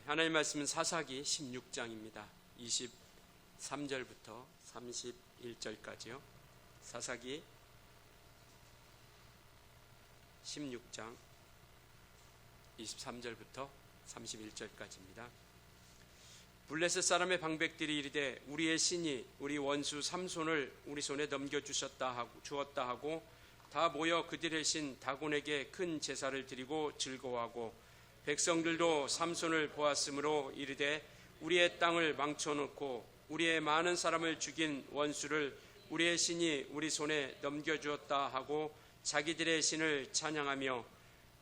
하나님 말씀은 사사기 16장입니다. 23절부터 31절까지요. 사사기 16장 23절부터 31절까지입니다. 블레셋 사람의 방백들이 이르되 우리의 신이 우리 원수 삼손을 우리 손에 넘겨주었다 하고 다 모여 그들의 신 다곤에게 큰 제사를 드리고 즐거워하고 백성들도 삼손을 보았으므로 이르되 우리의 땅을 망쳐놓고 우리의 많은 사람을 죽인 원수를 우리의 신이 우리 손에 넘겨주었다 하고 자기들의 신을 찬양하며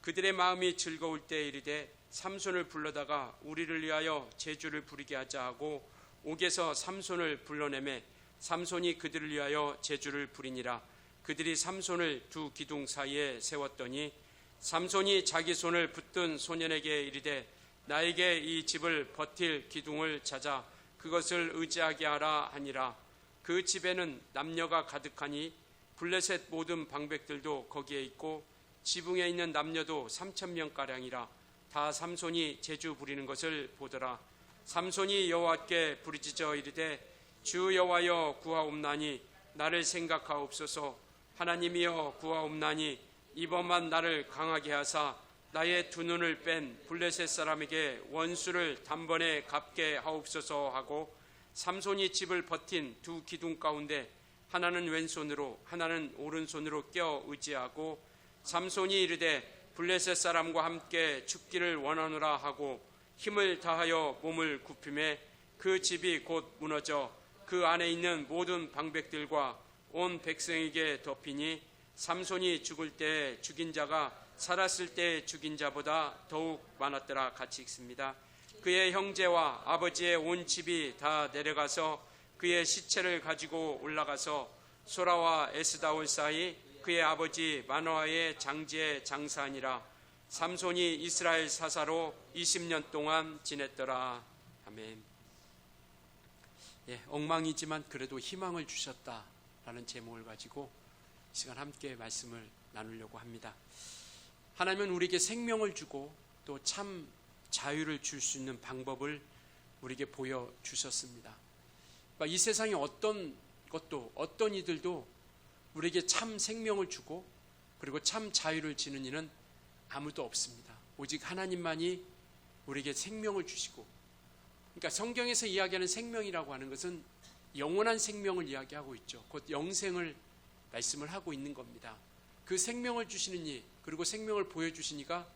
그들의 마음이 즐거울 때 이르되 삼손을 불러다가 우리를 위하여 제주를 부리게 하자 하고 옥에서 삼손을 불러내매 삼손이 그들을 위하여 제주를 부리니라. 그들이 삼손을 두 기둥 사이에 세웠더니 삼손이 자기 손을 붙든 소년에게 이르되 나에게 이 집을 버틸 기둥을 찾아 그것을 의지하게 하라 하니라. 그 집에는 남녀가 가득하니 블레셋 모든 방백들도 거기에 있고 지붕에 있는 남녀도 3,000명가량이라. 다 삼손이 제주 부리는 것을 보더라. 삼손이 여호와께 부르짖어 이르되 주 여호와여 구하옵나니 나를 생각하옵소서. 하나님이여 구하옵나니 이번만 나를 강하게 하사 나의 두 눈을 뺀 블레셋 사람에게 원수를 단번에 갚게 하옵소서 하고 삼손이 집을 버틴 두 기둥 가운데 하나는 왼손으로 하나는 오른손으로 껴 의지하고 삼손이 이르되 블레셋 사람과 함께 죽기를 원하노라 하고 힘을 다하여 몸을 굽히매 그 집이 곧 무너져 그 안에 있는 모든 방백들과 온 백성에게 덮이니 삼손이 죽을 때 죽인 자가 살았을 때 죽인 자보다 더욱 많았더라. 같이 읽습니다. 그의 형제와 아버지의 온 집이 다 내려가서 그의 시체를 가지고 올라가서 소라와 에스다올 사이 그의 아버지 마노아의 장지에 장사하니라. 삼손이 이스라엘 사사로 20년 동안 지냈더라. 아멘. 엉망이지만 그래도 희망을 주셨다라는 제목을 가지고 이 시간 함께 말씀을 나누려고 합니다. 하나님은 우리에게 생명을 주고 또 참 자유를 줄 수 있는 방법을 우리에게 보여주셨습니다. 이 세상에 어떤 것도 어떤 이들도 우리에게 참 생명을 주고 그리고 참 자유를 주는 이는 아무도 없습니다. 오직 하나님만이 우리에게 생명을 주시고, 그러니까 성경에서 이야기하는 생명이라고 하는 것은 영원한 생명을 이야기하고 있죠. 곧 영생을 말씀을 하고 있는 겁니다. 그 생명을 주시는 이, 그리고 생명을 보여주시니까,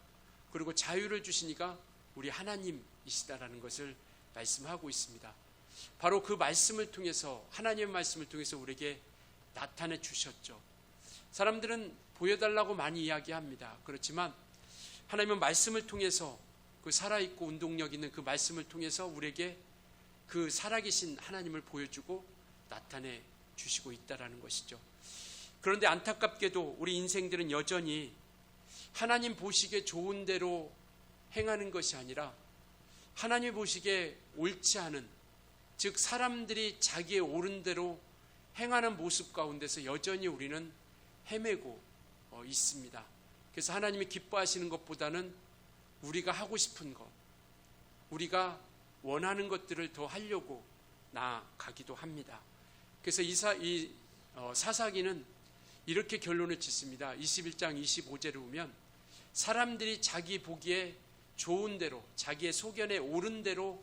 그리고 자유를 주시니까 우리 하나님이시다라는 것을 말씀하고 있습니다. 바로 그 말씀을 통해서, 하나님의 말씀을 통해서 우리에게 나타내 주셨죠. 사람들은 보여달라고 많이 이야기합니다. 그렇지만 하나님은 말씀을 통해서, 그 살아있고 운동력 있는 그 말씀을 통해서 우리에게 그 살아계신 하나님을 보여주고 나타내 주시고 있다라는 것이죠. 그런데 안타깝게도 우리 인생들은 여전히 하나님 보시기에 좋은 대로 행하는 것이 아니라 하나님 보시기에 옳지 않은, 즉 사람들이 자기의 옳은 대로 행하는 모습 가운데서 여전히 우리는 헤매고 있습니다. 그래서 하나님이 기뻐하시는 것보다는 우리가 하고 싶은 것, 우리가 원하는 것들을 더 하려고 나아가기도 합니다. 그래서 이 사사기는 이렇게 결론을 짓습니다. 21장 25절을 보면 사람들이 자기 보기에 좋은 대로, 자기의 소견에 옳은 대로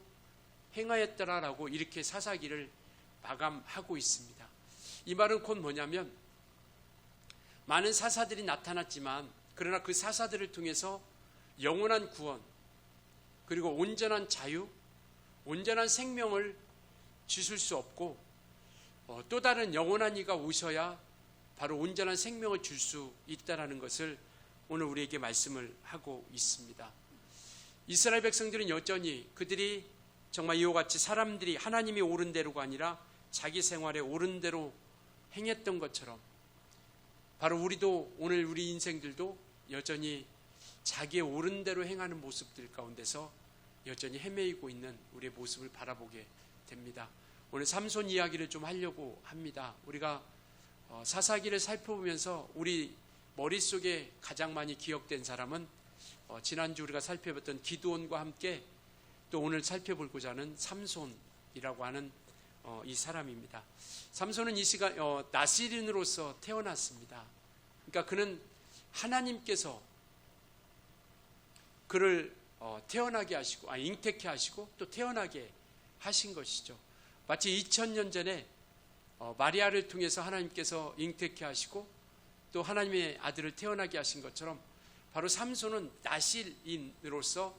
행하였더라라고 이렇게 사사기를 마감하고 있습니다. 이 말은 곧 뭐냐면, 많은 사사들이 나타났지만 그러나 그 사사들을 통해서 영원한 구원, 그리고 온전한 자유, 온전한 생명을 주실 수 없고 또 다른 영원한 이가 오셔야 바로 온전한 생명을 줄 수 있다라는 것을 오늘 우리에게 말씀을 하고 있습니다. 이스라엘 백성들은 여전히 그들이 정말 이와 같이 사람들이 하나님이 옳은 대로가 아니라 자기 생활에 옳은 대로 행했던 것처럼, 바로 우리도 오늘 우리 인생들도 여전히 자기의 옳은 대로 행하는 모습들 가운데서 여전히 헤매이고 있는 우리의 모습을 바라보게 됩니다. 오늘 삼손 이야기를 좀 하려고 합니다. 우리가 사사기를 살펴보면서 우리 머릿속에 가장 많이 기억된 사람은 지난주 우리가 살펴봤던 기드온과 함께 또 오늘 살펴보고자 하는 삼손이라고 하는 이 사람입니다. 삼손은 이 시간 나시린으로서 태어났습니다. 그러니까 그는 하나님께서 그를 태어나게 하시고 잉태케 하시고 또 태어나게 하신 것이죠. 마치 2000년 전에 마리아를 통해서 하나님께서 잉태케 하시고 또 하나님의 아들을 태어나게 하신 것처럼 바로 삼손은 나실인으로서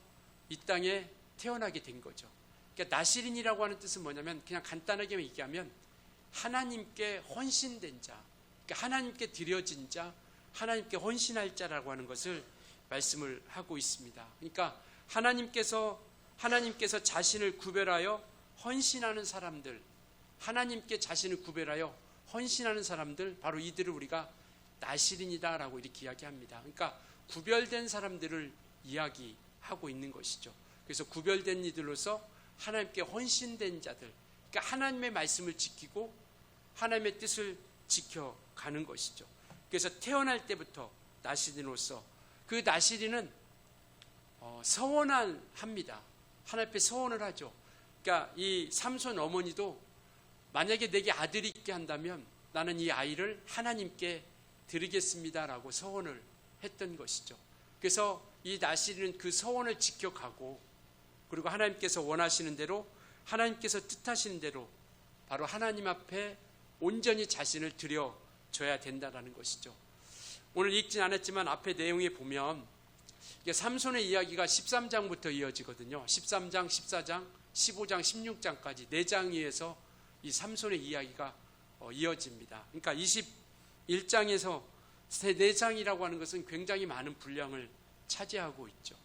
이 땅에 태어나게 된 거죠. 그러니까 나실인이라고 하는 뜻은 뭐냐면 그냥 간단하게 얘기하면 하나님께 헌신된 자, 그러니까 하나님께 드려진 자, 하나님께 헌신할 자라고 하는 것을 말씀을 하고 있습니다. 그러니까 하나님께서 자신을 구별하여 헌신하는 사람들, 하나님께 자신을 구별하여 헌신하는 사람들, 바로 이들을 우리가 나실인이다라고 이렇게 이야기합니다. 그러니까 구별된 사람들을 이야기하고 있는 것이죠. 그래서 구별된 이들로서 하나님께 헌신된 자들, 그러니까 하나님의 말씀을 지키고 하나님의 뜻을 지켜가는 것이죠. 그래서 태어날 때부터 나실인으로서 그 나실인은 서원을 합니다. 하나님 앞에 서원을 하죠. 그러니까 이 삼손 어머니도 만약에 내게 아들이 있게 한다면 나는 이 아이를 하나님께 드리겠습니다라고 서원을 했던 것이죠. 그래서 이 나실인은 그 서원을 지켜가고 그리고 하나님께서 원하시는 대로 하나님께서 뜻하시는 대로 바로 하나님 앞에 온전히 자신을 드려줘야 된다는 것이죠. 오늘 읽진 않았지만 앞에 내용에 보면 삼손의 이야기가 13장부터 이어지거든요. 13장, 14장, 15장, 16장까지 4장에서 이 삼손의 이야기가 이어집니다. 그러니까 21장에서 4장이라고 하는 것은 굉장히 많은 분량을 차지하고 있죠.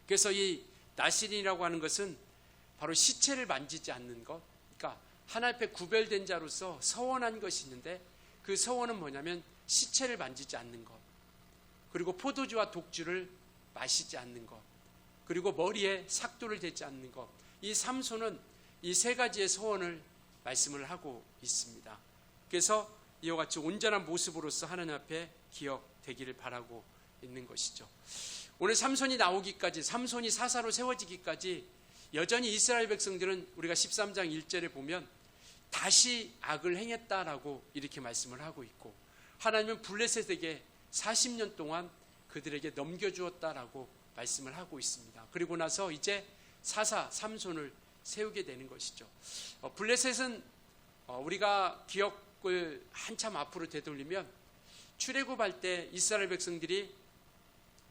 그래서 이 나실인이라고 하는 것은 바로 시체를 만지지 않는 것, 그러니까 하나님 앞에 구별된 자로서 서원한 것이 있는데 그 서원은 뭐냐면 시체를 만지지 않는 것, 그리고 포도주와 독주를 마시지 않는 것, 그리고 머리에 삭도를 대지 않는 것. 이 삼손은 이 3가지의 서원을 말씀을 하고 있습니다. 그래서 이와 같이 온전한 모습으로서 하나님 앞에 기억되기를 바라고 있는 것이죠. 오늘 삼손이 나오기까지, 삼손이 사사로 세워지기까지 여전히 이스라엘 백성들은 우리가 13장 1절에 보면 다시 악을 행했다라고 이렇게 말씀을 하고 있고, 하나님은 블레셋에게 40년 동안 그들에게 넘겨주었다라고 말씀을 하고 있습니다. 그리고 나서 이제 사사 삼손을 세우게 되는 것이죠. 블레셋은 우리가 기억을 한참 앞으로 되돌리면 출애굽할 때 이스라엘 백성들이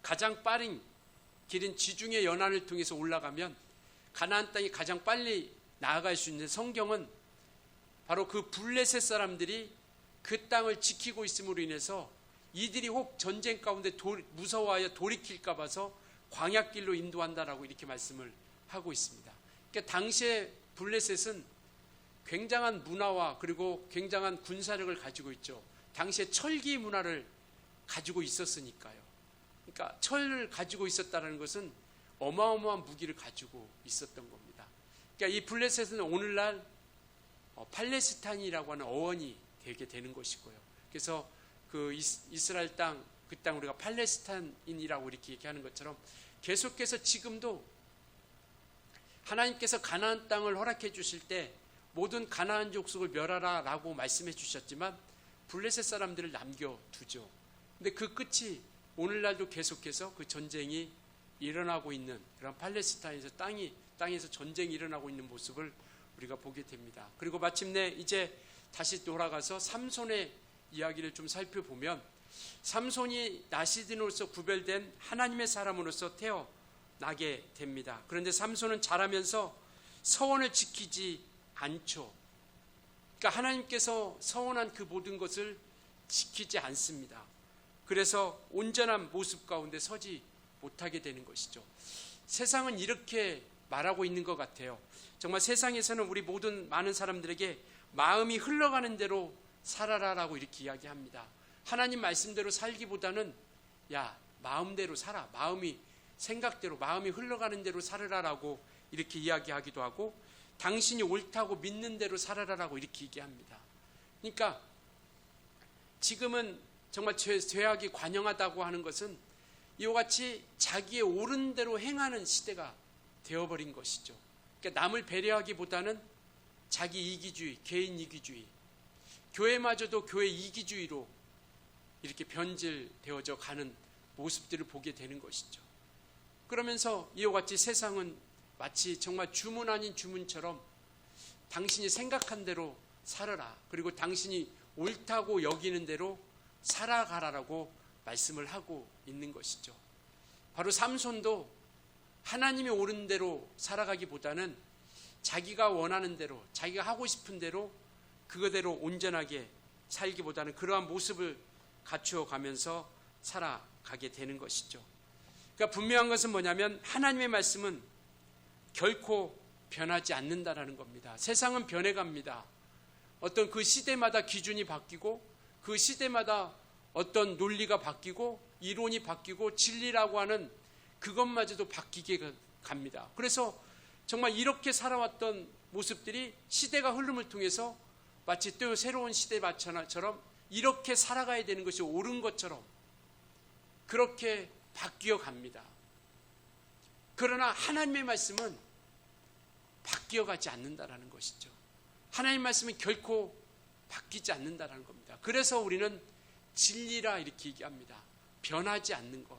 가장 빠른 길인 지중해 연안을 통해서 올라가면 가나안 땅이 가장 빨리 나아갈 수 있는 성경은 바로 그 블레셋 사람들이 그 땅을 지키고 있음으로 인해서 이들이 혹 전쟁 가운데 무서워하여 돌이킬까 봐서 광야길로 인도한다라고 이렇게 말씀을 하고 있습니다. 그러니까 당시에 블레셋은 굉장한 문화와 그리고 굉장한 군사력을 가지고 있죠. 당시에 철기 문화를 가지고 있었으니까요. 그러니까 철을 가지고 있었다는 것은 어마어마한 무기를 가지고 있었던 겁니다. 그러니까 이 블레셋은 오늘날 팔레스타인이라고 하는 어원이 되게 되는 것이고요. 그래서 그 이스라엘 땅, 그 땅 우리가 팔레스타인이라고 이렇게 얘기하는 것처럼 계속해서 지금도 하나님께서 가나안 땅을 허락해 주실 때 모든 가나안 족속을 멸하라라고 말씀해 주셨지만 블레셋 사람들을 남겨두죠. 근데 그 끝이 오늘날도 계속해서 그 전쟁이 일어나고 있는 그런 팔레스타인에서 땅에서 전쟁이 일어나고 있는 모습을 우리가 보게 됩니다. 그리고 마침내 이제 다시 돌아가서 삼손의 이야기를 좀 살펴보면 삼손이 나시딘으로서 구별된 하나님의 사람으로서 태어나게 됩니다. 그런데 삼손은 자라면서 서원을 지키지 않죠. 그러니까 하나님께서 서원한 그 모든 것을 지키지 않습니다. 그래서 온전한 모습 가운데 서지 못하게 되는 것이죠. 세상은 이렇게 말하고 있는 것 같아요. 정말 세상에서는 우리 모든 많은 사람들에게 마음이 흘러가는 대로 살아라라고 이렇게 이야기합니다. 하나님 말씀대로 살기보다는 야, 마음대로 살아. 마음이 생각대로, 마음이 흘러가는 대로 살아라라고 이렇게 이야기하기도 하고, 당신이 옳다고 믿는 대로 살아라라고 이렇게 얘기합니다. 그러니까 지금은 정말 죄악이 관영하다고 하는 것은 이와 같이 자기의 옳은 대로 행하는 시대가 되어버린 것이죠. 그러니까 남을 배려하기보다는 자기 이기주의, 개인 이기주의, 교회마저도 교회 이기주의로 이렇게 변질되어져 가는 모습들을 보게 되는 것이죠. 그러면서 이와 같이 세상은 마치 정말 주문 아닌 주문처럼 당신이 생각한 대로 살아라, 그리고 당신이 옳다고 여기는 대로 살아가라라고 말씀을 하고 있는 것이죠. 바로 삼손도 하나님이 옳은 대로 살아가기보다는 자기가 원하는 대로, 자기가 하고 싶은 대로 그거대로 온전하게 살기보다는 그러한 모습을 갖추어 가면서 살아가게 되는 것이죠. 그러니까 분명한 것은 뭐냐면 하나님의 말씀은 결코 변하지 않는다라는 겁니다. 세상은 변해갑니다. 어떤 그 시대마다 기준이 바뀌고 그 시대마다 어떤 논리가 바뀌고 이론이 바뀌고 진리라고 하는 그것마저도 바뀌게 갑니다. 그래서 정말 이렇게 살아왔던 모습들이 시대가 흐름을 통해서 마치 또 새로운 시대마처럼 이렇게 살아가야 되는 것이 옳은 것처럼 그렇게 바뀌어 갑니다. 그러나 하나님의 말씀은 바뀌어 가지 않는다라는 것이죠. 하나님의 말씀은 결코 바뀌지 않는다라는 겁니다. 그래서 우리는 진리라 이렇게 얘기합니다. 변하지 않는 것.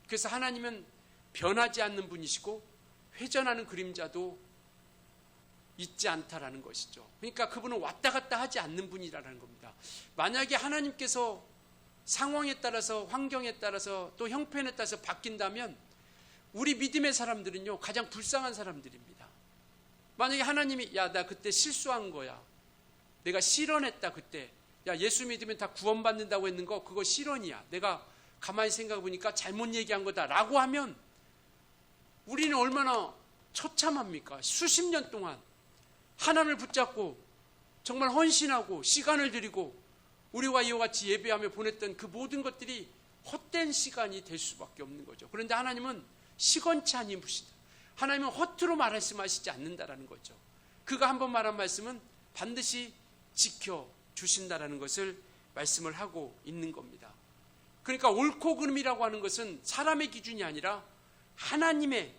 그래서 하나님은 변하지 않는 분이시고 회전하는 그림자도 있지 않다라는 것이죠. 그러니까 그분은 왔다 갔다 하지 않는 분이라는 겁니다. 만약에 하나님께서 상황에 따라서, 환경에 따라서, 또 형편에 따라서 바뀐다면 우리 믿음의 사람들은요, 가장 불쌍한 사람들입니다. 만약에 하나님이 야, 나 그때 실수한 거야, 내가 실언했다, 그때 야, 예수 믿으면 다 구원받는다고 했는 거 그거 실언이야, 내가 가만히 생각해 보니까 잘못 얘기한 거다 라고 하면 우리는 얼마나 처참합니까? 수십 년 동안 하나님을 붙잡고 정말 헌신하고 시간을 들이고 우리와 이와 같이 예배하며 보냈던 그 모든 것들이 헛된 시간이 될 수밖에 없는 거죠. 그런데 하나님은 시건치 아닌 분이시다. 하나님은 허투루 말씀하시지 않는다라는 거죠. 그가 한번 말한 말씀은 반드시 지켜주신다라는 것을 말씀을 하고 있는 겁니다. 그러니까 옳고 그름이라고 하는 것은 사람의 기준이 아니라 하나님의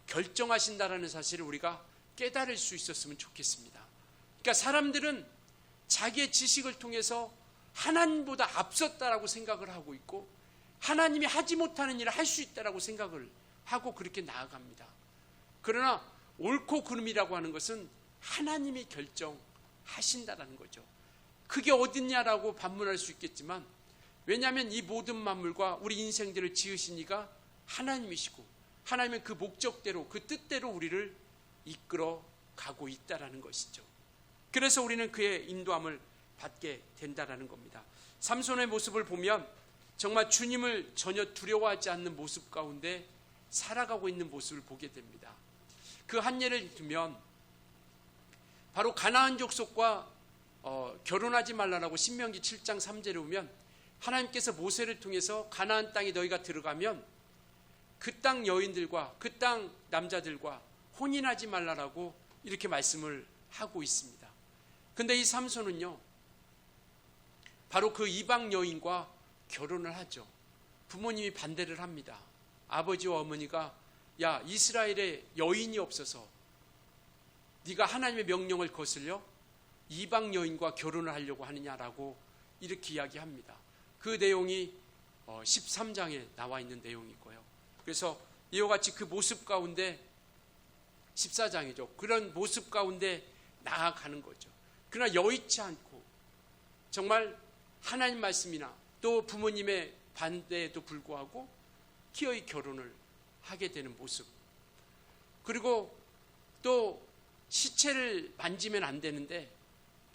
결정하신다라는 사실을 우리가 깨달을 수 있었으면 좋겠습니다. 그러니까 사람들은 자기의 지식을 통해서 하나님보다 앞섰다라고 생각을 하고 있고 하나님이 하지 못하는 일을 할 수 있다라고 생각을 하고 그렇게 나아갑니다. 그러나 옳고 그름이라고 하는 것은 하나님이 결정하신다라는 거죠. 그게 어딨냐라고 반문할 수 있겠지만, 왜냐하면 이 모든 만물과 우리 인생들을 지으신 이가 하나님이시고 하나님은 그 목적대로, 그 뜻대로 우리를 이끌어 가고 있다라는 것이죠. 그래서 우리는 그의 인도함을 받게 된다라는 겁니다. 삼손의 모습을 보면 정말 주님을 전혀 두려워하지 않는 모습 가운데 살아가고 있는 모습을 보게 됩니다. 그 한 예를 들면 바로 가나안 족속과 결혼하지 말라라고 신명기 7장 3절에 보면 하나님께서 모세를 통해서 가나안 땅에 너희가 들어가면 그 땅 여인들과 그 땅 남자들과 혼인하지 말라라고 이렇게 말씀을 하고 있습니다. 근데 이 삼손은요, 바로 그 이방 여인과 결혼을 하죠. 부모님이 반대를 합니다. 아버지와 어머니가 야, 이스라엘에 여인이 없어서 네가 하나님의 명령을 거슬려 이방 여인과 결혼을 하려고 하느냐라고 이렇게 이야기합니다. 그 내용이 13장에 나와 있는 내용이고요. 그래서 이와 같이 그 모습 가운데 14장이죠. 그런 모습 가운데 나아가는 거죠. 그러나 여의치 않고 정말 하나님 말씀이나 또 부모님의 반대에도 불구하고 기어이 결혼을 하게 되는 모습. 그리고 또 시체를 만지면 안 되는데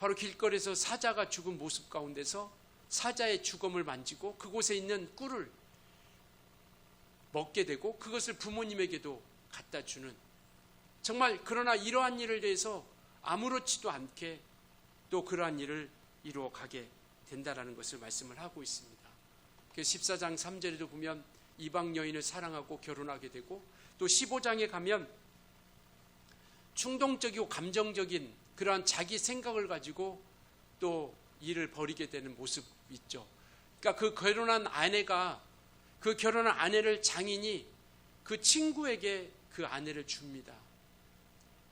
바로 길거리에서 사자가 죽은 모습 가운데서 사자의 주검을 만지고 그곳에 있는 꿀을 먹게 되고 그것을 부모님에게도 갖다 주는, 정말 그러나 이러한 일을 대해서 아무렇지도 않게 또 그러한 일을 이루어 가게 된다라는 것을 말씀을 하고 있습니다. 그래서 14장 3절에도 보면 이방 여인을 사랑하고 결혼하게 되고, 또 15장에 가면 충동적이고 감정적인 그러한 자기 생각을 가지고 또 일을 벌이게 되는 모습이 있죠. 그러니까 그 결혼한 아내가, 그 결혼한 아내를 장인이 그 친구에게 그 아내를 줍니다.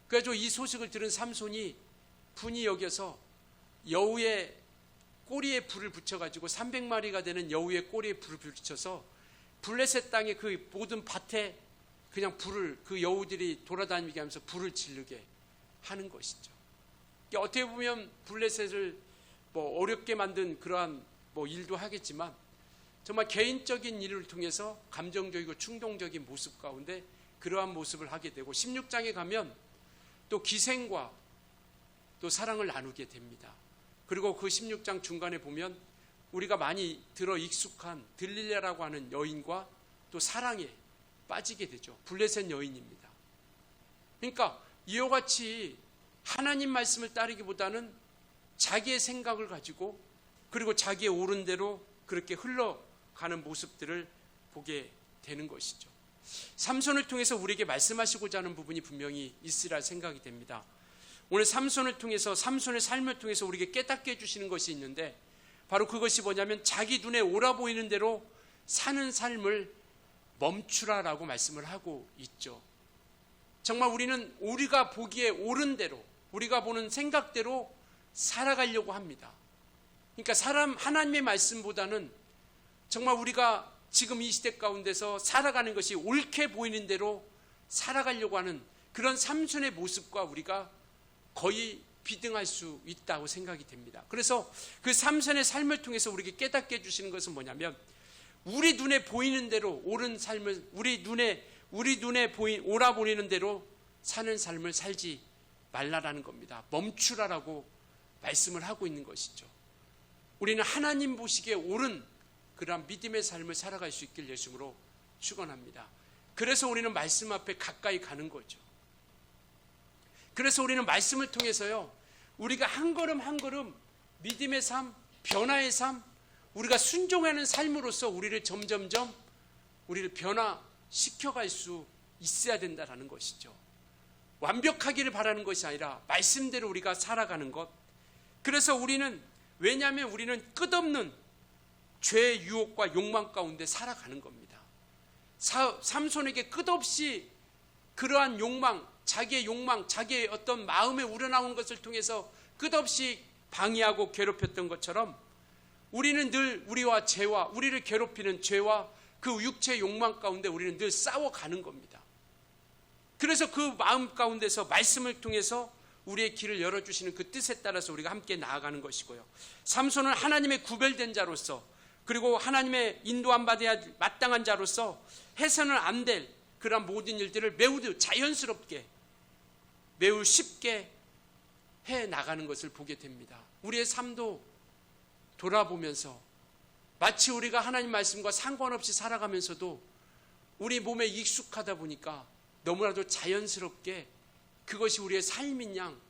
그래서 이 소식을 들은 삼손이 분이 여겨서 여우의 꼬리에 불을 붙여가지고 300마리가 되는 여우의 꼬리에 불을 붙여서 블레셋 땅의 그 모든 밭에 그냥 불을, 그 여우들이 돌아다니게 하면서 불을 지르게 하는 것이죠. 어떻게 보면 블레셋을 어렵게 만든 그러한 일도 하겠지만 정말 개인적인 일을 통해서 감정적이고 충동적인 모습 가운데 그러한 모습을 하게 되고 16장에 가면 또 기생과 또 사랑을 나누게 됩니다. 그리고 그 16장 중간에 보면 우리가 많이 들어 익숙한 들릴레라고 하는 여인과 또 사랑에 빠지게 되죠. 블레셋 여인입니다. 그러니까 이와 같이 하나님 말씀을 따르기보다는 자기의 생각을 가지고 그리고 자기의 옳은 대로 그렇게 흘러가는 모습들을 보게 되는 것이죠. 삼손을 통해서 우리에게 말씀하시고자 하는 부분이 분명히 있으리라 생각이 됩니다. 오늘 삼손을 통해서, 삼손의 삶을 통해서 우리에게 깨닫게 해주시는 것이 있는데 바로 그것이 뭐냐면 자기 눈에 옳아 보이는 대로 사는 삶을 멈추라라고 말씀을 하고 있죠. 정말 우리는 우리가 보기에 옳은 대로, 우리가 보는 생각대로 살아가려고 합니다. 그러니까 하나님의 말씀보다는 정말 우리가 지금 이 시대 가운데서 살아가는 것이 옳게 보이는 대로 살아가려고 하는 그런 삼손의 모습과 우리가 거의 비등할 수 있다고 생각이 됩니다. 그래서 그 삼손의 삶을 통해서 우리에게 깨닫게 해주시는 것은 뭐냐면 우리 눈에 보이는 대로 옳은 삶을, 우리 눈에 옳아 보이는 대로 사는 삶을 살지 말라라는 겁니다. 멈추라라고 말씀을 하고 있는 것이죠. 우리는 하나님 보시기에 옳은 그러한 믿음의 삶을 살아갈 수 있길 예수님으로 축원합니다. 그래서 우리는 말씀 앞에 가까이 가는 거죠. 그래서 우리는 말씀을 통해서요, 우리가 한 걸음 한 걸음 믿음의 삶, 변화의 삶, 우리가 순종하는 삶으로써 우리를 점점점 우리를 변화시켜갈 수 있어야 된다는 것이죠. 완벽하기를 바라는 것이 아니라 말씀대로 우리가 살아가는 것. 그래서 우리는, 왜냐하면 우리는 끝없는 죄의 유혹과 욕망 가운데 살아가는 겁니다. 삼손에게 끝없이 그러한 욕망, 자기의 어떤 마음에 우러나오는 것을 통해서 끝없이 방해하고 괴롭혔던 것처럼 우리는 늘 우리와 죄와, 우리를 괴롭히는 죄와 그 육체의 욕망 가운데 우리는 늘 싸워가는 겁니다. 그래서 그 마음 가운데서 말씀을 통해서 우리의 길을 열어주시는 그 뜻에 따라서 우리가 함께 나아가는 것이고요. 삼손은 하나님의 구별된 자로서, 그리고 하나님의 인도함 받아야 마땅한 자로서 해서는 안 될 그런 모든 일들을 매우 자연스럽게, 매우 쉽게 해 나가는 것을 보게 됩니다. 우리의 삶도 돌아보면서 마치 우리가 하나님 말씀과 상관없이 살아가면서도 우리 몸에 익숙하다 보니까 너무나도 자연스럽게 그것이 우리의 삶인 양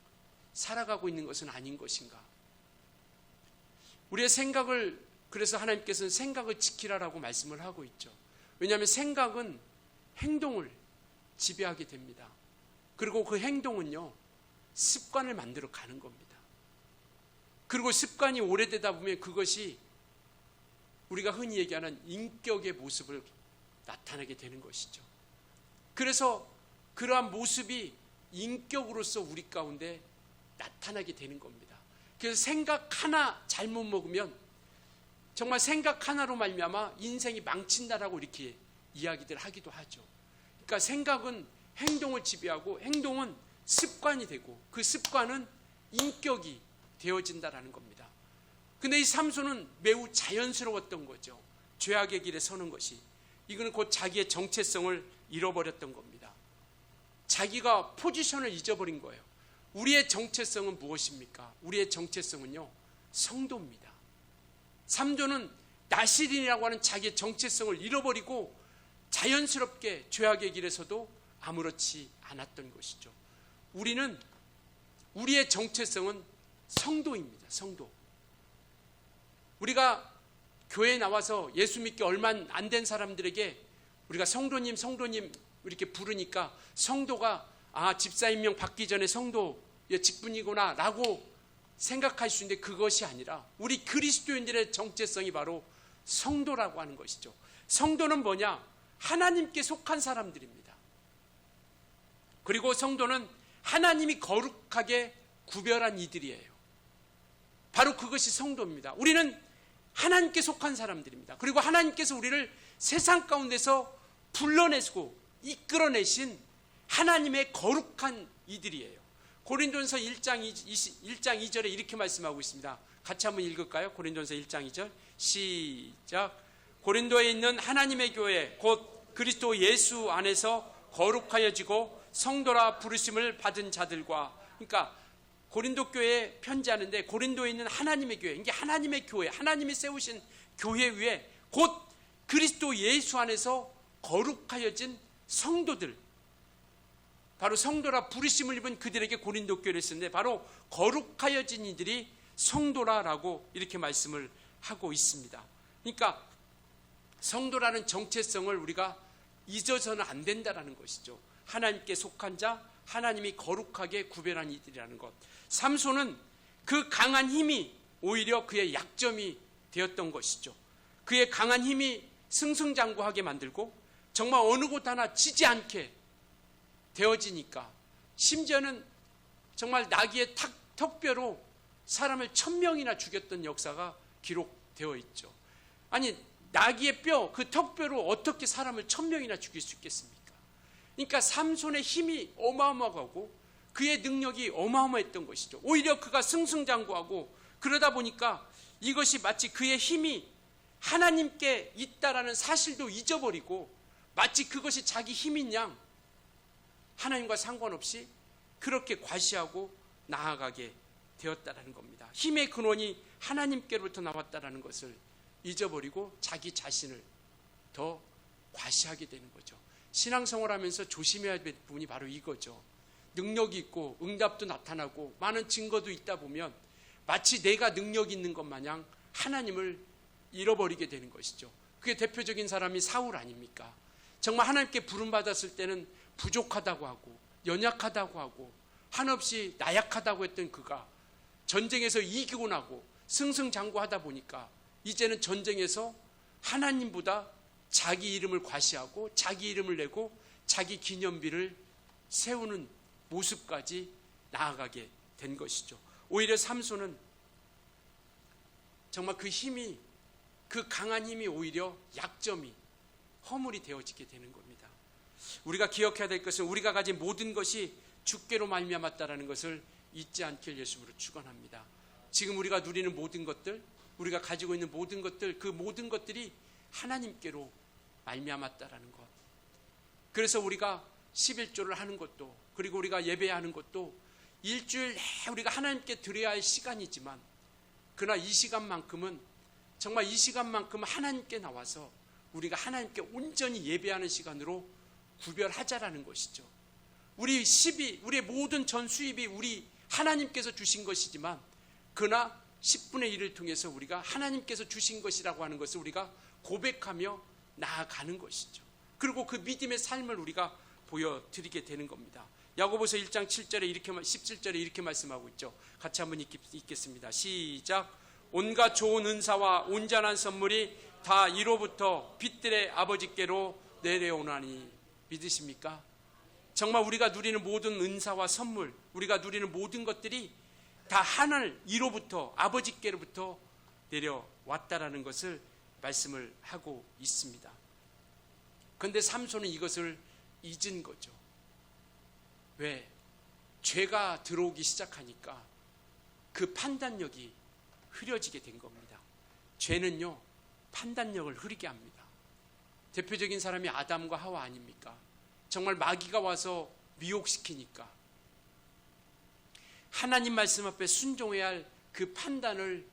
살아가고 있는 것은 아닌 것인가. 우리의 생각을, 그래서 하나님께서는 생각을 지키라라고 말씀을 하고 있죠. 왜냐하면 생각은 행동을 지배하게 됩니다. 그리고 그 행동은요, 습관을 만들어 가는 겁니다. 그리고 습관이 오래되다 보면 그것이 우리가 흔히 얘기하는 인격의 모습을 나타내게 되는 것이죠. 그래서 그러한 모습이 인격으로서 우리 가운데 나타나게 되는 겁니다. 그래서 생각 하나 잘못 먹으면 정말 생각 하나로 말미암아 인생이 망친다라고 이렇게 이야기들 하기도 하죠. 그러니까 생각은 행동을 지배하고 행동은 습관이 되고 그 습관은 인격이 되어진다라는 겁니다. 근데 이 삼손은 매우 자연스러웠던 거죠. 죄악의 길에 서는 것이. 이거는 곧 자기의 정체성을 잃어버렸던 겁니다. 자기가 포지션을 잊어버린 거예요. 우리의 정체성은 무엇입니까? 우리의 정체성은요, 성도입니다. 삼손은 나실인이라고 하는 자기의 정체성을 잃어버리고 자연스럽게 죄악의 길에서도 아무렇지 않았던 것이죠. 우리는, 우리의 정체성은 성도입니다. 성도. 우리가 교회에 나와서 예수 믿기 얼마 안 된 사람들에게 우리가 성도님 이렇게 부르니까 성도가 집사임명 받기 전에 성도의 직분이구나 라고 생각할 수 있는데 그것이 아니라 우리 그리스도인들의 정체성이 바로 성도라고 하는 것이죠. 성도는 뭐냐? 하나님께 속한 사람들입니다. 그리고 성도는 하나님이 거룩하게 구별한 이들이에요. 바로 그것이 성도입니다. 우리는 하나님께 속한 사람들입니다. 그리고 하나님께서 우리를 세상 가운데서 불러내시고 이끌어내신 하나님의 거룩한 이들이에요. 고린도전서 1장 2절에 이렇게 말씀하고 있습니다. 같이 한번 읽을까요? 고린도전서 1장 2절 시작. 고린도에 있는 하나님의 교회 곧 그리스도 예수 안에서 거룩하여지고 성도라 부르심을 받은 자들과, 그러니까 고린도 교회에 편지하는데 고린도에 있는 하나님의 교회, 이게 하나님의 교회, 하나님이 세우신 교회 위에 곧 그리스도 예수 안에서 거룩하여진 성도들, 바로 성도라 부르심을 입은 그들에게 고린도 교회를 쓰는데 바로 거룩하여진 이들이 성도라라고 이렇게 말씀을 하고 있습니다. 그러니까 성도라는 정체성을 우리가 잊어서는 안 된다라는 것이죠. 하나님께 속한 자, 하나님이 거룩하게 구별한 이들이라는 것. 삼손은 그 강한 힘이 오히려 그의 약점이 되었던 것이죠. 그의 강한 힘이 승승장구하게 만들고 정말 어느 곳 하나 지지 않게 되어지니까, 심지어는 정말 나귀의 턱뼈로 사람을 1000명이나 죽였던 역사가 기록되어 있죠. 아니, 나귀의 뼈, 그 턱뼈로 어떻게 사람을 1000명이나 죽일 수 있겠습니까? 그러니까 삼손의 힘이 어마어마하고 그의 능력이 어마어마했던 것이죠. 오히려 그가 승승장구하고 그러다 보니까 이것이 마치 그의 힘이 하나님께 있다라는 사실도 잊어버리고 마치 그것이 자기 힘인 양 하나님과 상관없이 그렇게 과시하고 나아가게 되었다라는 겁니다. 힘의 근원이 하나님께로부터 나왔다라는 것을 잊어버리고 자기 자신을 더 과시하게 되는 거죠. 신앙생활 하면서 조심해야 될 부분이 바로 이거죠. 능력이 있고 응답도 나타나고 많은 증거도 있다 보면 마치 내가 능력 있는 것 마냥 하나님을 잃어버리게 되는 것이죠. 그게 대표적인 사람이 사울 아닙니까? 정말 하나님께 부름받았을 때는 부족하다고 하고 연약하다고 하고 한없이 나약하다고 했던 그가 전쟁에서 이기고 나고 승승장구하다 보니까 이제는 전쟁에서 하나님보다 자기 이름을 과시하고 자기 이름을 내고 자기 기념비를 세우는 모습까지 나아가게 된 것이죠. 오히려 삼손은 정말 그 힘이, 그 강한 힘이 오히려 약점이, 허물이 되어지게 되는 겁니다. 우리가 기억해야 될 것은 우리가 가진 모든 것이 주께로 말미암았다라는 것을 잊지 않길 예수님으로 축원합니다. 지금 우리가 누리는 모든 것들, 우리가 가지고 있는 모든 것들, 그 모든 것들이 하나님께로 말미암았다라는 것. 그래서 우리가 11조를 하는 것도, 그리고 우리가 예배하는 것도 일주일 내에 우리가 하나님께 드려야 할 시간이지만, 그러나 이 시간만큼은 정말 이 시간만큼은 하나님께 나와서 우리가 하나님께 온전히 예배하는 시간으로 구별하자라는 것이죠. 우리 10이, 우리의 모든 전 수입이 우리 하나님께서 주신 것이지만, 그러나 10분의 1을 통해서 우리가 하나님께서 주신 것이라고 하는 것을 우리가 고백하며 나아가는 것이죠. 그리고 그 믿음의 삶을 우리가 보여드리게 되는 겁니다. 야고보서 1장 7절에 이렇게, 17절에 이렇게 말씀하고 있죠. 같이 한번 읽겠습니다. 시작. 온갖 좋은 은사와 온전한 선물이 다 이로부터 빛들의 아버지께로 내려오나니. 믿으십니까? 정말 우리가 누리는 모든 은사와 선물, 우리가 누리는 모든 것들이 다 하늘 이로부터, 아버지께로부터 내려왔다라는 것을 말씀을 하고 있습니다. 그런데 삼손은 이것을 잊은 거죠. 왜? 죄가 들어오기 시작하니까 그 판단력이 흐려지게 된 겁니다. 죄는요, 판단력을 흐리게 합니다. 대표적인 사람이 아담과 하와 아닙니까? 정말 마귀가 와서 미혹시키니까 하나님 말씀 앞에 순종해야 할 그 판단을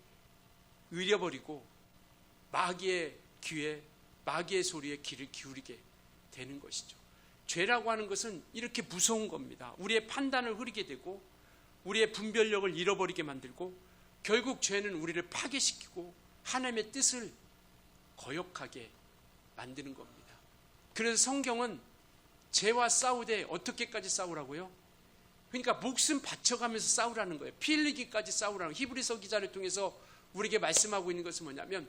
잃어버리고 마귀의 귀에, 마귀의 소리에 귀를 기울이게 되는 것이죠. 죄라고 하는 것은 이렇게 무서운 겁니다. 우리의 판단을 흐리게 되고 우리의 분별력을 잃어버리게 만들고 결국 죄는 우리를 파괴시키고 하나님의 뜻을 거역하게 만드는 겁니다. 그래서 성경은 죄와 싸우되 어떻게까지 싸우라고요? 그러니까 목숨 바쳐가면서 싸우라는 거예요. 피 흘리기까지 싸우라는 거예요. 히브리서 기자를 통해서 우리에게 말씀하고 있는 것은 뭐냐면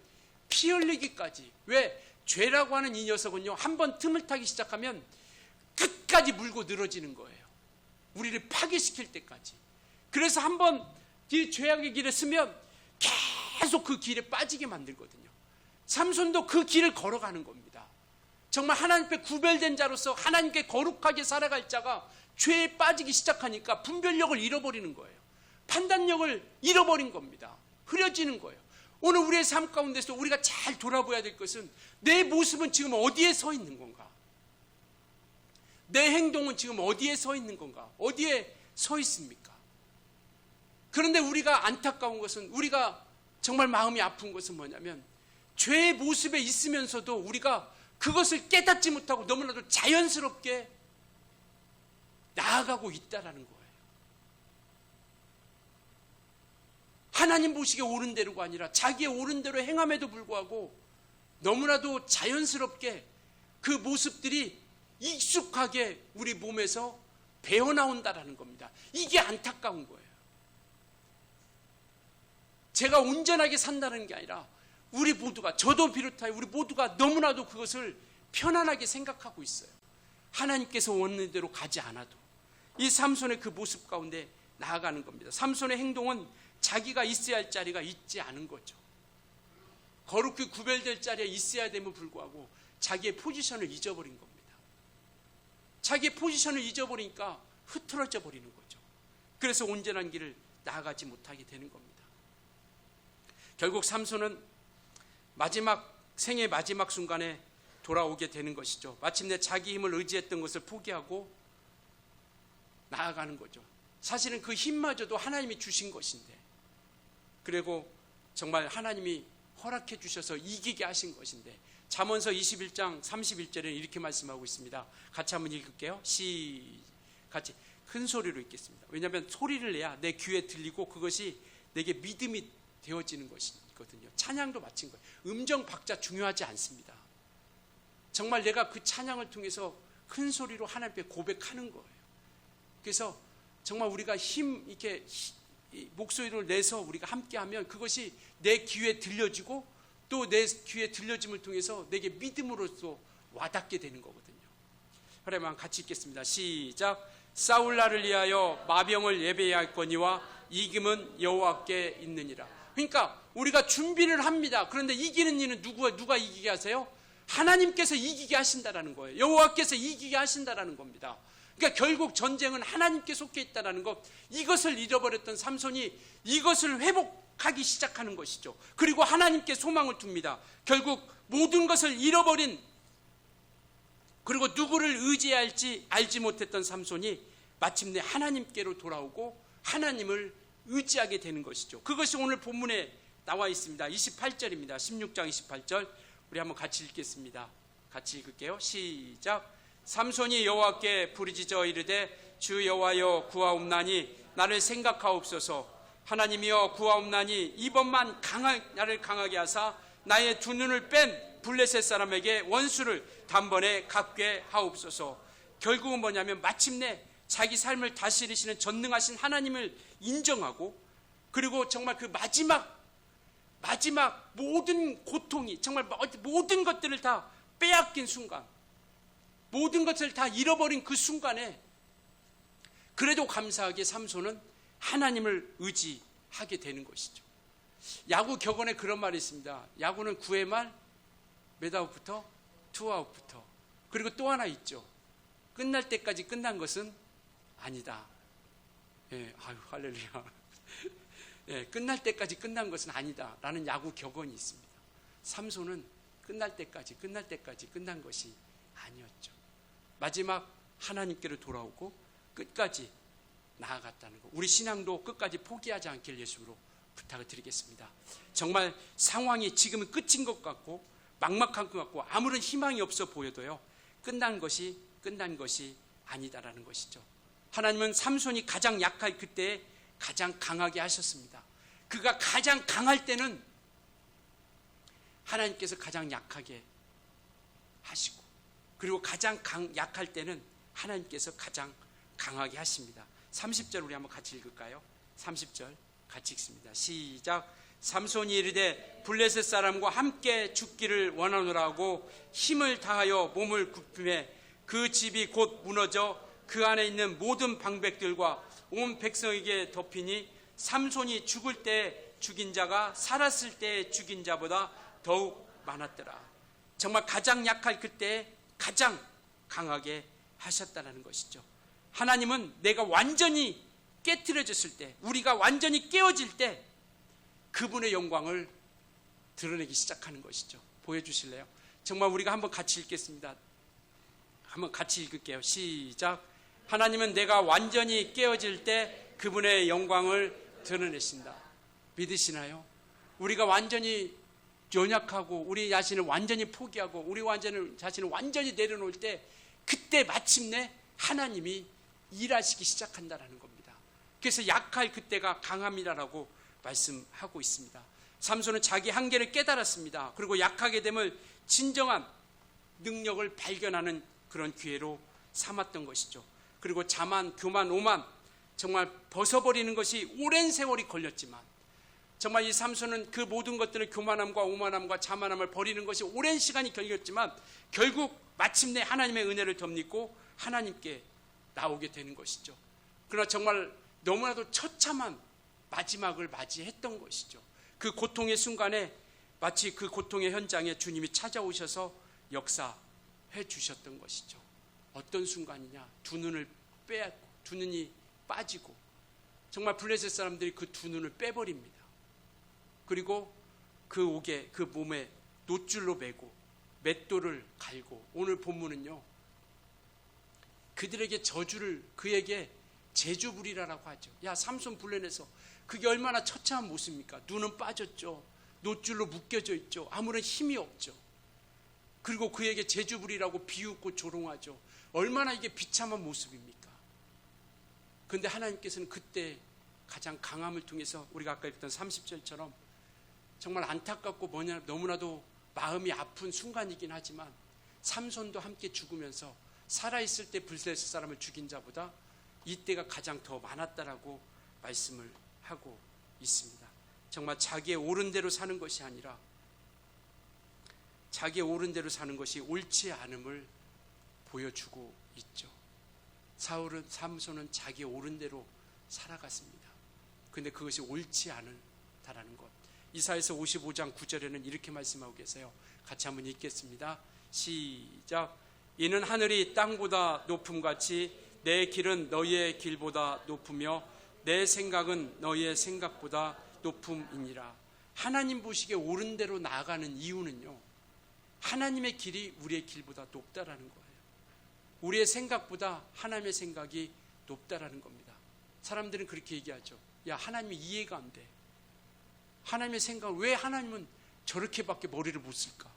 피 흘리기까지. 왜? 죄라고 하는 이 녀석은요, 한번 틈을 타기 시작하면 끝까지 물고 늘어지는 거예요. 우리를 파괴시킬 때까지. 그래서 한번 이 죄악의 길에 쓰면 계속 그 길에 빠지게 만들거든요. 삼손도 그 길을 걸어가는 겁니다. 정말 하나님께 구별된 자로서 하나님께 거룩하게 살아갈 자가 죄에 빠지기 시작하니까 분별력을 잃어버리는 거예요. 판단력을 잃어버린 겁니다. 흐려지는 거예요. 오늘 우리의 삶 가운데서 우리가 잘 돌아봐야 될 것은 내 모습은 지금 어디에 서 있는 건가? 내 행동은 지금 어디에 서 있는 건가? 어디에 서 있습니까? 그런데 우리가 안타까운 것은, 우리가 정말 마음이 아픈 것은 뭐냐면 죄의 모습에 있으면서도 우리가 그것을 깨닫지 못하고 너무나도 자연스럽게 나아가고 있다라는 거예요. 하나님 보시기에 옳은 대로가 아니라 자기의 옳은 대로 행함에도 불구하고 너무나도 자연스럽게 그 모습들이 익숙하게 우리 몸에서 배어나온다라는 겁니다. 이게 안타까운 거예요. 제가 온전하게 산다는 게 아니라 우리 모두가, 저도 비롯하여 우리 모두가 너무나도 그것을 편안하게 생각하고 있어요. 하나님께서 원하는 대로 가지 않아도. 이 삼손의 그 모습 가운데 나아가는 겁니다. 삼손의 행동은 자기가 있어야 할 자리가 있지 않은 거죠. 거룩히 구별될 자리에 있어야 됨을 불구하고 자기의 포지션을 잊어버린 겁니다. 자기의 포지션을 잊어버리니까 흐트러져 버리는 거죠. 그래서 온전한 길을 나아가지 못하게 되는 겁니다. 결국 삼손은 생의 마지막 순간에 돌아오게 되는 것이죠. 마침내 자기 힘을 의지했던 것을 포기하고 나아가는 거죠. 사실은 그 힘마저도 하나님이 주신 것인데, 그리고 정말 하나님이 허락해 주셔서 이기게 하신 것인데, 잠언서 21장 31절에 이렇게 말씀하고 있습니다. 같이 한번 읽을게요. 같이 큰 소리로 읽겠습니다. 왜냐하면 소리를 내야 내 귀에 들리고 그것이 내게 믿음이 되어지는 것이거든요. 찬양도 마찬 거예요. 음정 박자 중요하지 않습니다. 정말 내가 그 찬양을 통해서 큰 소리로 하나님께 고백하는 거예요. 그래서 정말 우리가 이렇게 목소리를 내서 우리가 함께하면 그것이 내 귀에 들려지고 또 내 귀에 들려짐을 통해서 내게 믿음으로써 와닿게 되는 거거든요. 그러면 같이 읽겠습니다. 시작. 사울 나를 위하여 마병을 예배하였거니와 이김은 여호와께 있느니라. 그러니까 우리가 준비를 합니다. 그런데 이기는 이는 누가 이기게 하세요? 하나님께서 이기게 하신다라는 거예요. 여호와께서 이기게 하신다라는 겁니다. 그러니까 결국 전쟁은 하나님께 속해 있다는 것, 이것을 잃어버렸던 삼손이 이것을 회복하기 시작하는 것이죠. 그리고 하나님께 소망을 둡니다. 결국 모든 것을 잃어버린, 그리고 누구를 의지해야 할지 알지 못했던 삼손이 마침내 하나님께로 돌아오고 하나님을 의지하게 되는 것이죠. 그것이 오늘 본문에 나와 있습니다. 28절입니다. 16장 28절 우리 한번 같이 읽겠습니다. 같이 읽을게요. 시작. 삼손이 여호와께 부르짖어 이르되 주 여호와여 구하옵나니 나를 생각하옵소서. 하나님이여 구하옵나니 이번만 나를 강하게 하사 나의 두 눈을 뺀 블레셋 사람에게 원수를 단번에 갚게 하옵소서. 결국은 뭐냐면 마침내 자기 삶을 다스리시는 전능하신 하나님을 인정하고, 그리고 정말 그 마지막 모든 고통이, 정말 모든 것들을 다 빼앗긴 순간, 모든 것을 다 잃어버린 그 순간에 그래도 감사하게 삼손은 하나님을 의지하게 되는 것이죠. 야구 격언에 그런 말이 있습니다. 야구는 9회 말 몇 아웃부터? 2아웃부터. 그리고 또 하나 있죠. 끝날 때까지 끝난 것은 아니다. 예, 아유 할렐루야. 예, 끝날 때까지 끝난 것은 아니다 라는 야구 격언이 있습니다. 삼손은 끝날 때까지 끝난 것이 아니었죠. 마지막 하나님께로 돌아오고 끝까지 나아갔다는 것. 우리 신앙도 끝까지 포기하지 않길 예수로 부탁을 드리겠습니다. 정말 상황이 지금은 끝인 것 같고 막막한 것 같고 아무런 희망이 없어 보여도요, 끝난 것이 아니다라는 것이죠. 하나님은 삼손이 가장 약할 그때에 가장 강하게 하셨습니다. 그가 가장 강할 때는 하나님께서 가장 약하게 하시고, 그리고 가장 약할 때는 하나님께서 가장 강하게 하십니다. 30절 우리 한번 같이 읽을까요? 30절 같이 읽습니다. 시작. 삼손이 이르되 블레셋 사람과 함께 죽기를 원하노라 하고 힘을 다하여 몸을 굽히매 그 집이 곧 무너져 그 안에 있는 모든 방백들과 온 백성에게 덮이니 삼손이 죽을 때 죽인 자가 살았을 때 죽인 자보다 더욱 많았더라. 정말 가장 약할 그때 가장 강하게 하셨다는 것이죠. 하나님은 내가 완전히 깨트려졌을 때, 우리가 완전히 깨어질 때 그분의 영광을 드러내기 시작하는 것이죠. 보여주실래요? 정말 우리가 한번 같이 읽겠습니다. 한번 같이 읽을게요. 시작. 하나님은 내가 완전히 깨어질 때 그분의 영광을 드러내신다. 믿으시나요? 우리가 완전히 연약하고 우리 자신을 완전히 포기하고 우리 자신을 완전히 내려놓을 때 그때 마침내 하나님이 일하시기 시작한다는 겁니다. 그래서 약할 그때가 강함이라고 말씀하고 있습니다. 삼손은 자기 한계를 깨달았습니다. 그리고 약하게 됨을 진정한 능력을 발견하는 그런 기회로 삼았던 것이죠. 그리고 자만, 교만, 오만 정말 벗어버리는 것이 오랜 세월이 걸렸지만 정말 이 삼손은 그 모든 것들을 교만함과 오만함과 자만함을 버리는 것이 오랜 시간이 걸렸지만 결국 마침내 하나님의 은혜를 덧입고 하나님께 나오게 되는 것이죠. 그러나 정말 너무나도 처참한 마지막을 맞이했던 것이죠. 그 고통의 순간에 마치 그 고통의 현장에 주님이 찾아오셔서 역사해 주셨던 것이죠. 어떤 순간이냐? 두 눈을 빼앗고 두 눈이 빠지고 정말 블레셋 사람들이 그 두 눈을 빼버립니다. 그리고 그 옥에 그 몸에 놋줄로 매고 맷돌을 갈고 오늘 본문은요 그들에게 저주를 그에게 제주 부리라라고 하죠. 야 삼손 불러내서 그게 얼마나 처참한 모습입니까? 눈은 빠졌죠. 놋줄로 묶여져 있죠. 아무런 힘이 없죠. 그리고 그에게 제주 부리라고 비웃고 조롱하죠. 얼마나 이게 비참한 모습입니까? 그런데 하나님께서는 그때 가장 강함을 통해서 우리가 아까 읽던 30절처럼 정말 안타깝고 너무나도 마음이 아픈 순간이긴 하지만 삼손도 함께 죽으면서 살아있을 때 블레셋 사람을 죽인 자보다 이때가 가장 더 많았다라고 말씀을 하고 있습니다. 정말 자기의 옳은 대로 사는 것이 아니라 자기의 옳은 대로 사는 것이 옳지 않음을 보여주고 있죠. 삼손은 자기의 옳은 대로 살아갔습니다. 그런데 그것이 옳지 않다라는 것. 이사야서 55장 9절에는 이렇게 말씀하고 계세요. 같이 한번 읽겠습니다. 시작. 이는 하늘이 땅보다 높음같이 내 길은 너희의 길보다 높으며 내 생각은 너희의 생각보다 높음이니라. 하나님 보시기에 옳은 대로 나아가는 이유는요, 하나님의 길이 우리의 길보다 높다라는 거예요. 우리의 생각보다 하나님의 생각이 높다라는 겁니다. 사람들은 그렇게 얘기하죠. 야, 하나님이 이해가 안 돼. 하나님의 생각을 왜 하나님은 저렇게밖에 머리를 못 쓸까?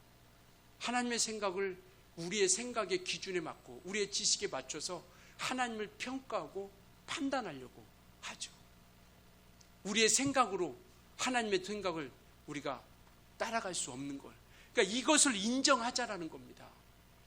하나님의 생각을 우리의 생각의 기준에 맞고 우리의 지식에 맞춰서 하나님을 평가하고 판단하려고 하죠. 우리의 생각으로 하나님의 생각을 우리가 따라갈 수 없는 걸. 그러니까 이것을 인정하자라는 겁니다.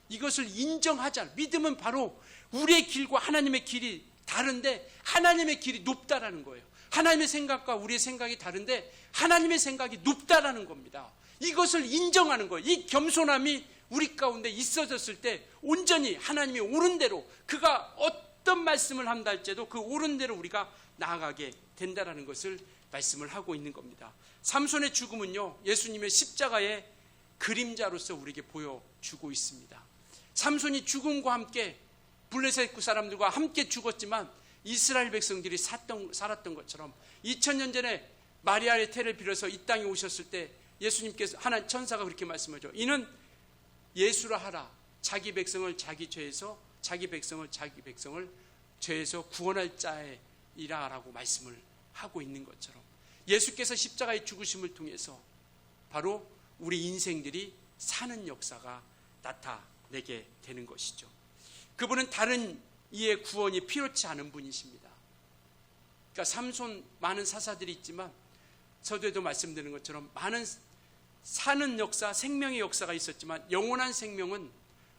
이것을 인정하자. 믿음은 바로 우리의 길과 하나님의 길이 다른데 하나님의 길이 높다라는 거예요. 하나님의 생각과 우리의 생각이 다른데 하나님의 생각이 높다라는 겁니다. 이것을 인정하는 거예요. 이 겸손함이 우리 가운데 있어졌을 때 온전히 하나님이 옳은 대로 그가 어떤 말씀을 한다 할지라도 그 옳은 대로 우리가 나아가게 된다라는 것을 말씀을 하고 있는 겁니다. 삼손의 죽음은요, 예수님의 십자가의 그림자로서 우리에게 보여주고 있습니다. 삼손이 죽음과 함께 블레셋 사람들과 함께 죽었지만 이스라엘 백성들이 살았던 것처럼 2000년 전에 마리아의 태를 빌어서 이 땅에 오셨을 때 예수님께서 하나님 천사가 그렇게 말씀하죠. 이는 예수라 하라. 자기 백성을 자기 죄에서 죄에서 구원할 자이라라고 말씀을 하고 있는 것처럼 예수께서 십자가의 죽으심을 통해서 바로 우리 인생들이 사는 역사가 나타내게 되는 것이죠. 그분은 다른 이의 구원이 필요치 않은 분이십니다. 그러니까 삼손 많은 사사들이 있지만 서두에도 말씀드린 것처럼 많은 사는 역사, 생명의 역사가 있었지만 영원한 생명은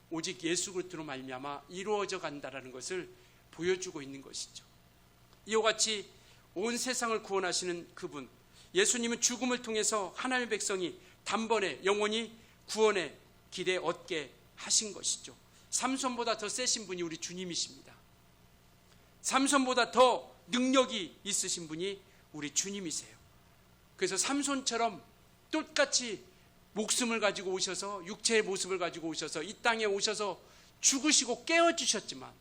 오직 예수 그리스도로 말미암아 이루어져 간다라는 것을 보여주고 있는 것이죠. 이와 같이 온 세상을 구원하시는 그분, 예수님은 죽음을 통해서 하나님의 백성이 단번에 영원히 구원의 길에 얻게 하신 것이죠. 삼손보다 더 세신 분이 우리 주님이십니다. 삼손보다 더 능력이 있으신 분이 우리 주님이세요. 그래서 삼손처럼 똑같이 목숨을 가지고 오셔서, 육체의 모습을 가지고 오셔서 이 땅에 오셔서 죽으시고 깨어주셨지만,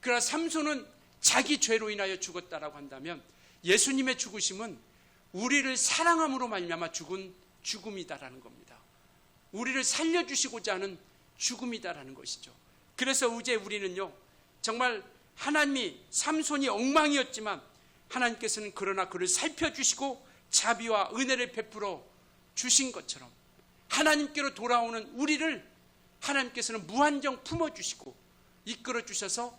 그러나 삼손은 자기 죄로 인하여 죽었다라고 한다면 예수님의 죽으심은 우리를 사랑함으로 말미암아 죽은 죽음이다라는 겁니다. 우리를 살려주시고자 하는 죽음이다라는 것이죠. 그래서 이제 우리는요, 정말 하나님이, 삼손이 엉망이었지만 하나님께서는 그러나 그를 살펴주시고 자비와 은혜를 베풀어 주신 것처럼 하나님께로 돌아오는 우리를 하나님께서는 무한정 품어주시고 이끌어 주셔서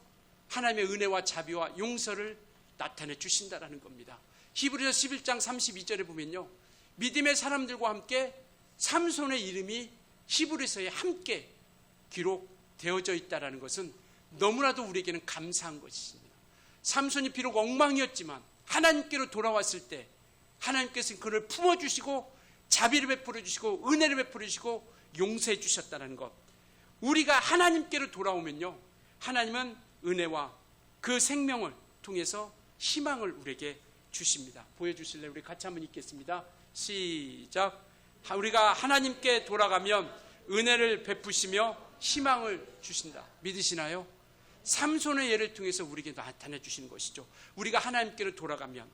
하나님의 은혜와 자비와 용서를 나타내 주신다라는 겁니다. 히브리서 11장 32절에 보면요, 믿음의 사람들과 함께 삼손의 이름이 히브리서에 함께 기록되어져 있다는 것은 너무나도 우리에게는 감사한 것입니다. 삼손이 비록 엉망이었지만 하나님께로 돌아왔을 때 하나님께서는 그를 품어주시고 자비를 베풀어 주시고 은혜를 베풀어 주시고 용서해 주셨다는 것. 우리가 하나님께로 돌아오면요, 하나님은 은혜와 그 생명을 통해서 희망을 우리에게 주십니다. 보여주실래요? 우리 같이 한번 읽겠습니다. 시작. 우리가 하나님께 돌아가면 은혜를 베푸시며 희망을 주신다. 믿으시나요? 삼손의 예를 통해서 우리에게 나타내 주시는 것이죠. 우리가 하나님께로 돌아가면,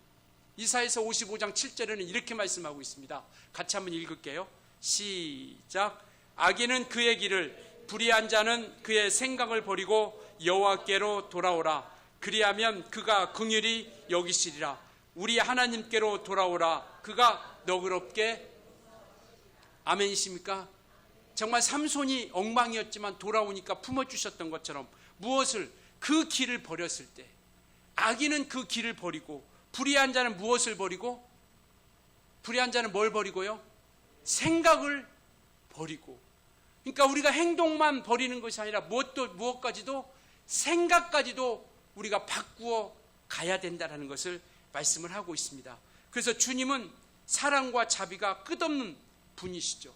이사야서 55장 7절에는 이렇게 말씀하고 있습니다. 같이 한번 읽을게요. 시작. 악인은 그의 길을, 불의한 자는 그의 생각을 버리고 여호와께로 돌아오라. 그리하면 그가 긍휼히 여기시리라. 우리 하나님께로 돌아오라. 그가 너그럽게. 아멘이십니까? 정말 삼손이 엉망이었지만 돌아오니까 품어주셨던 것처럼, 무엇을, 그 길을 버렸을 때, 악인은 그 길을 버리고, 불의한 자는 무엇을 버리고, 불의한 자는 뭘 버리고요? 생각을 버리고. 그러니까 우리가 행동만 버리는 것이 아니라 무엇까지도, 생각까지도 우리가 바꾸어 가야 된다는 것을 말씀을 하고 있습니다. 그래서 주님은 사랑과 자비가 끝없는 분이시죠.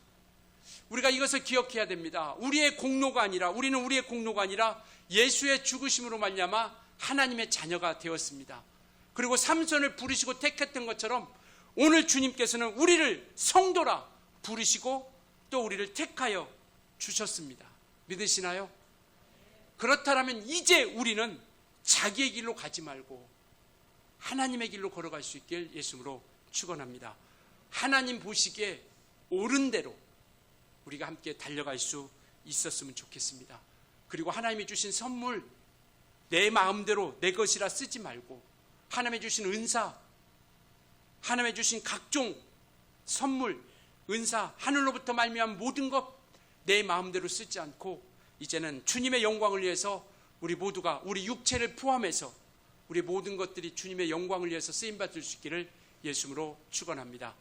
우리가 이것을 기억해야 됩니다. 우리의 공로가 아니라, 우리는 우리의 공로가 아니라 예수의 죽으심으로 말미암아 하나님의 자녀가 되었습니다. 그리고 삼손을 부르시고 택했던 것처럼 오늘 주님께서는 우리를 성도라 부르시고 또 우리를 택하여 주셨습니다. 믿으시나요? 그렇다면 이제 우리는 자기의 길로 가지 말고 하나님의 길로 걸어갈 수 있길 예수님으로 축원합니다. 하나님 보시기에 옳은 대로 우리가 함께 달려갈 수 있었으면 좋겠습니다. 그리고 하나님이 주신 선물, 내 마음대로 내 것이라 쓰지 말고 하나님이 주신 은사, 하나님이 주신 각종 선물, 은사, 하늘로부터 말미암은 모든 것 내 마음대로 쓰지 않고 이제는 주님의 영광을 위해서 우리 모두가, 우리 육체를 포함해서 우리 모든 것들이 주님의 영광을 위해서 쓰임받을 수 있기를 예수님으로 축원합니다.